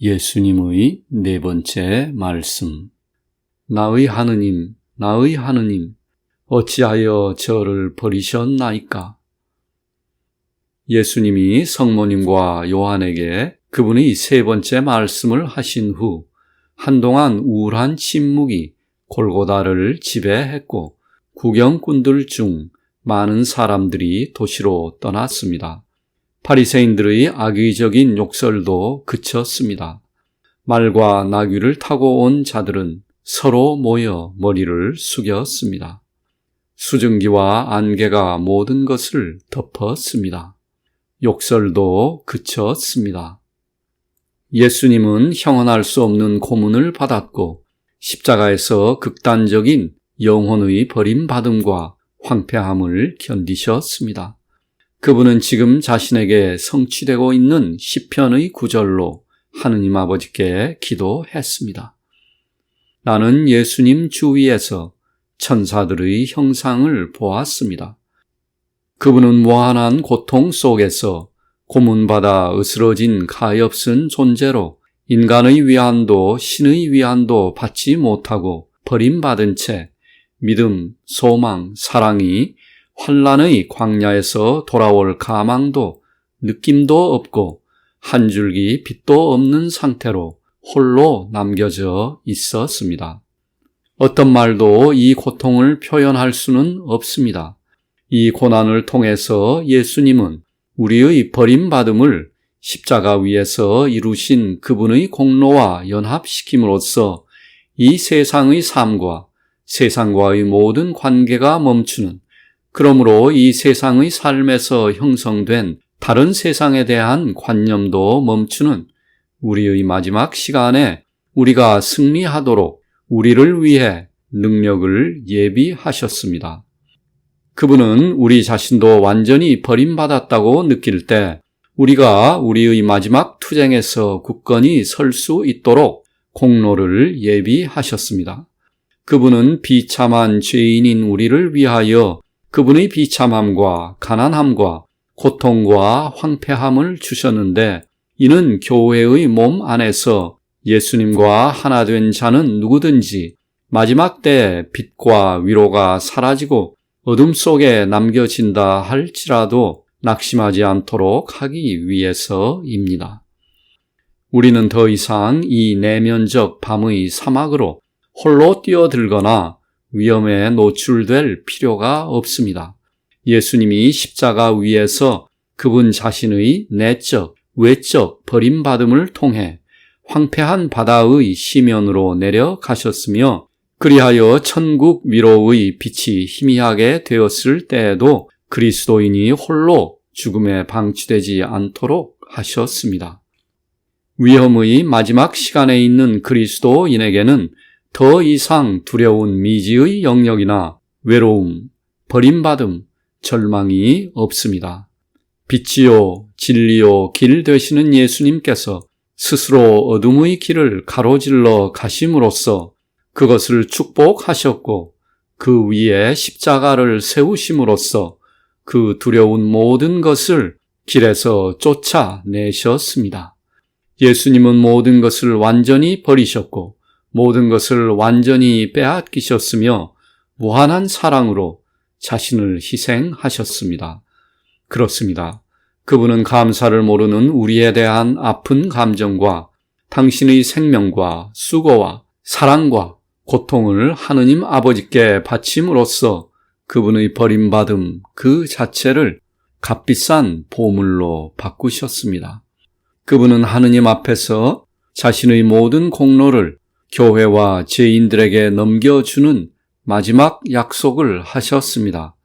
예수님의 네 번째 말씀. 나의 하느님, 나의 하느님, 어찌하여 저를 버리셨나이까? 예수님이 성모님과 요한에게 그분의 세 번째 말씀을 하신 후 한동안 우울한 침묵이 골고다를 지배했고 구경꾼들 중 많은 사람들이 도시로 떠났습니다. 바리새인들의 악의적인 욕설도 그쳤습니다. 말과 나귀를 타고 온 자들은 서로 모여 머리를 숙였습니다. 수증기와 안개가 모든 것을 덮었습니다. 욕설도 그쳤습니다. 예수님은 형언할 수 없는 고문을 받았고 십자가에서 극단적인 영혼의 버림받음과 황폐함을 견디셨습니다. 그분은 지금 자신에게 성취되고 있는 시편의 구절로 하느님 아버지께 기도했습니다. 나는 예수님 주위에서 천사들의 형상을 보았습니다. 그분은 무한한 고통 속에서 고문받아 으스러진 가엾은 존재로 인간의 위안도 신의 위안도 받지 못하고 버림받은 채 믿음, 소망, 사랑이 환난의 광야에서 돌아올 가망도 느낌도 없고 한 줄기 빛도 없는 상태로 홀로 남겨져 있었습니다. 어떤 말도 이 고통을 표현할 수는 없습니다. 이 고난을 통해서 예수님은 우리의 버림받음을 십자가 위에서 이루신 그분의 공로와 연합시킴으로써 이 세상의 삶과 세상과의 모든 관계가 멈추는, 그러므로 이 세상의 삶에서 형성된 다른 세상에 대한 관념도 멈추는 우리의 마지막 시간에 우리가 승리하도록 우리를 위해 능력을 예비하셨습니다. 그분은 우리 자신도 완전히 버림받았다고 느낄 때 우리가 우리의 마지막 투쟁에서 굳건히 설 수 있도록 공로를 예비하셨습니다. 그분은 비참한 죄인인 우리를 위하여 그분의 비참함과 가난함과 고통과 황폐함을 주셨는데, 이는 교회의 몸 안에서 예수님과 하나 된 자는 누구든지 마지막 때 빛과 위로가 사라지고 어둠 속에 남겨진다 할지라도 낙심하지 않도록 하기 위해서입니다. 우리는 더 이상 이 내면적 밤의 사막으로 홀로 뛰어들거나 위험에 노출될 필요가 없습니다. 예수님이 십자가 위에서 그분 자신의 내적, 외적 버림받음을 통해 황폐한 바다의 시면으로 내려가셨으며, 그리하여 천국 위로의 빛이 희미하게 되었을 때에도 그리스도인이 홀로 죽음에 방치되지 않도록 하셨습니다. 위험의 마지막 시간에 있는 그리스도인에게는 더 이상 두려운 미지의 영역이나 외로움, 버림받음, 절망이 없습니다. 빛이요, 진리요, 길 되시는 예수님께서 스스로 어둠의 길을 가로질러 가심으로써 그것을 축복하셨고 그 위에 십자가를 세우심으로써 그 두려운 모든 것을 길에서 쫓아내셨습니다. 예수님은 모든 것을 완전히 버리셨고 모든 것을 완전히 빼앗기셨으며 무한한 사랑으로 자신을 희생하셨습니다. 그렇습니다. 그분은 감사를 모르는 우리에 대한 아픈 감정과 당신의 생명과 수고와 사랑과 고통을 하느님 아버지께 바침으로써 그분의 버림받음 그 자체를 값비싼 보물로 바꾸셨습니다. 그분은 하느님 앞에서 자신의 모든 공로를 교회와 죄인들에게 넘겨주는 마지막 약속을 하셨습니다.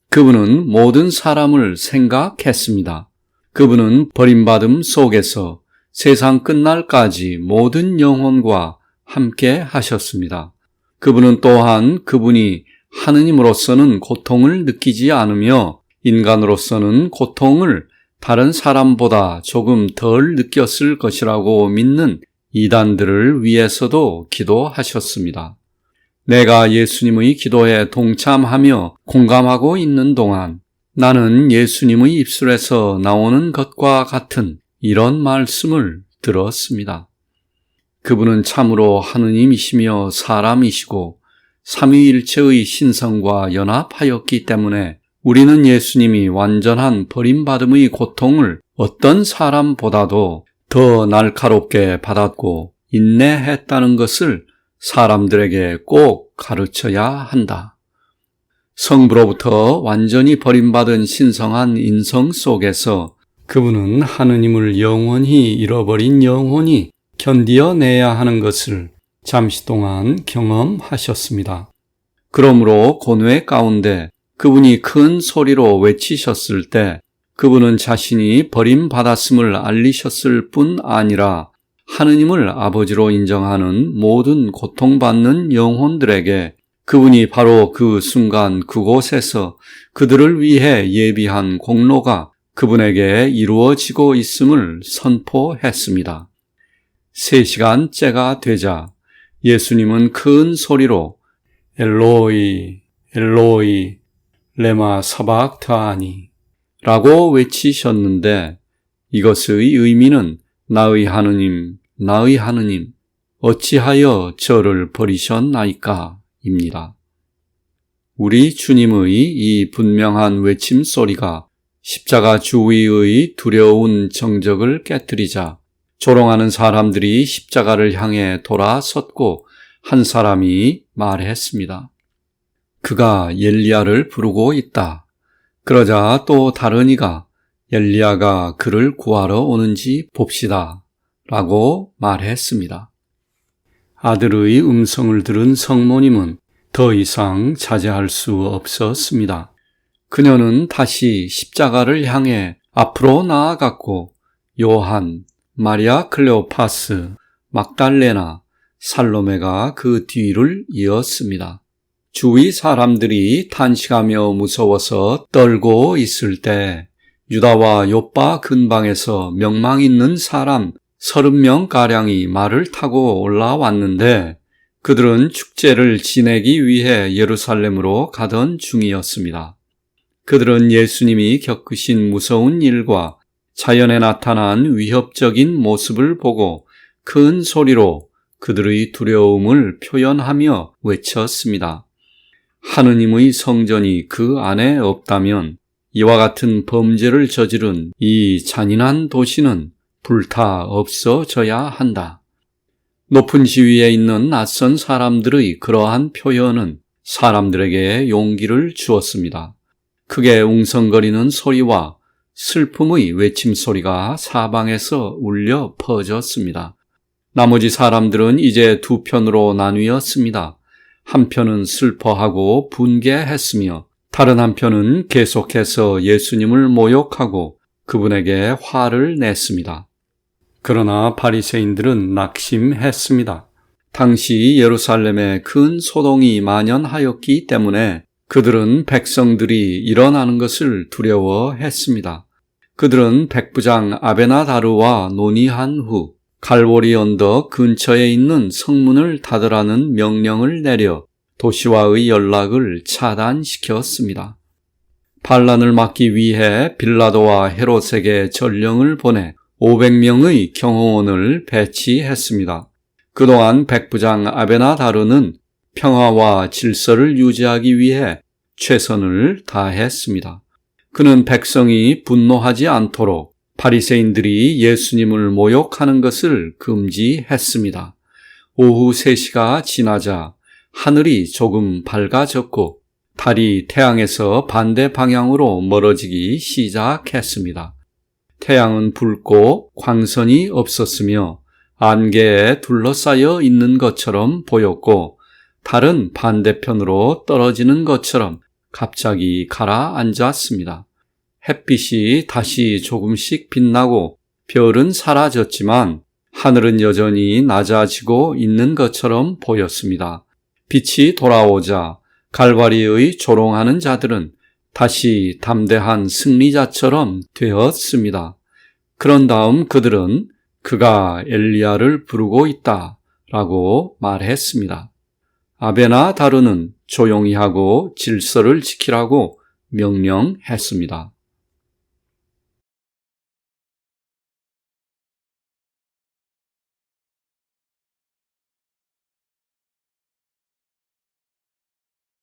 그분은 모든 사람을 생각했습니다. 그분은 버림받음 속에서 세상 끝날까지 모든 영혼과 함께 하셨습니다. 그분은 또한 그분이 하느님으로서는 고통을 느끼지 않으며 인간으로서는 고통을 다른 사람보다 조금 덜 느꼈을 것이라고 믿는 이단들을 위해서도 기도하셨습니다. 내가 예수님의 기도에 동참하며 공감하고 있는 동안 나는 예수님의 입술에서 나오는 것과 같은 이런 말씀을 들었습니다. 그분은 참으로 하느님이시며 사람이시고 삼위일체의 신성과 연합하였기 때문에 우리는 예수님이 완전한 버림받음의 고통을 어떤 사람보다도 더 날카롭게 받았고 인내했다는 것을 사람들에게 꼭 가르쳐야 한다. 성부로부터 완전히 버림받은 신성한 인성 속에서 그분은 하느님을 영원히 잃어버린 영혼이 견디어내야 하는 것을 잠시 동안 경험하셨습니다. 그러므로 고뇌 가운데 그분이 큰 소리로 외치셨을 때 그분은 자신이 버림받았음을 알리셨을 뿐 아니라 하느님을 아버지로 인정하는 모든 고통받는 영혼들에게 그분이 바로 그 순간 그곳에서 그들을 위해 예비한 공로가 그분에게 이루어지고 있음을 선포했습니다. 3시간째가 되자 예수님은 큰 소리로 엘로이, 엘로이, 레마 사박타니 라고 외치셨는데 이것의 의미는 나의 하느님, 나의 하느님, 어찌하여 저를 버리셨나이까? 입니다. 우리 주님의 이 분명한 외침소리가 십자가 주위의 두려운 정적을 깨뜨리자 조롱하는 사람들이 십자가를 향해 돌아섰고 한 사람이 말했습니다. 그가 엘리야를 부르고 있다. 그러자 또 다른 이가 엘리야가 그를 구하러 오는지 봅시다. 라고 말했습니다. 아들의 음성을 들은 성모님은 더 이상 자제할 수 없었습니다. 그녀는 다시 십자가를 향해 앞으로 나아갔고 요한, 마리아 클레오파스, 막달레나, 살로메가 그 뒤를 이었습니다. 주위 사람들이 탄식하며 무서워서 떨고 있을 때 유다와 요빠 근방에서 명망 있는 사람 30명가량이 말을 타고 올라왔는데 그들은 축제를 지내기 위해 예루살렘으로 가던 중이었습니다. 그들은 예수님이 겪으신 무서운 일과 자연에 나타난 위협적인 모습을 보고 큰 소리로 그들의 두려움을 표현하며 외쳤습니다. 하느님의 성전이 그 안에 없다면 이와 같은 범죄를 저지른 이 잔인한 도시는 불타 없어져야 한다. 높은 지위에 있는 낯선 사람들의 그러한 표현은 사람들에게 용기를 주었습니다. 크게 웅성거리는 소리와 슬픔의 외침소리가 사방에서 울려 퍼졌습니다. 나머지 사람들은 이제 두 편으로 나뉘었습니다. 한편은 슬퍼하고 분개했으며 다른 한편은 계속해서 예수님을 모욕하고 그분에게 화를 냈습니다. 그러나 바리새인들은 낙심했습니다. 당시 예루살렘에 큰 소동이 만연하였기 때문에 그들은 백성들이 일어나는 것을 두려워했습니다. 그들은 백부장 아베나다르와 논의한 후 갈보리 언덕 근처에 있는 성문을 닫으라는 명령을 내려 도시와의 연락을 차단시켰습니다. 반란을 막기 위해 빌라도와 헤롯에게 전령을 보내 500명의 경호원을 배치했습니다. 그동안 백부장 아베나다르는 평화와 질서를 유지하기 위해 최선을 다했습니다. 그는 백성이 분노하지 않도록 바리새인들이 예수님을 모욕하는 것을 금지했습니다. 오후 3시가 지나자 하늘이 조금 밝아졌고 달이 태양에서 반대 방향으로 멀어지기 시작했습니다. 태양은 붉고 광선이 없었으며 안개에 둘러싸여 있는 것처럼 보였고 달은 반대편으로 떨어지는 것처럼 갑자기 가라앉았습니다. 햇빛이 다시 조금씩 빛나고 별은 사라졌지만 하늘은 여전히 낮아지고 있는 것처럼 보였습니다. 빛이 돌아오자 갈바리의 조롱하는 자들은 다시 담대한 승리자처럼 되었습니다. 그런 다음 그들은 그가 엘리야를 부르고 있다 라고 말했습니다. 아베나다르는 조용히 하고 질서를 지키라고 명령했습니다.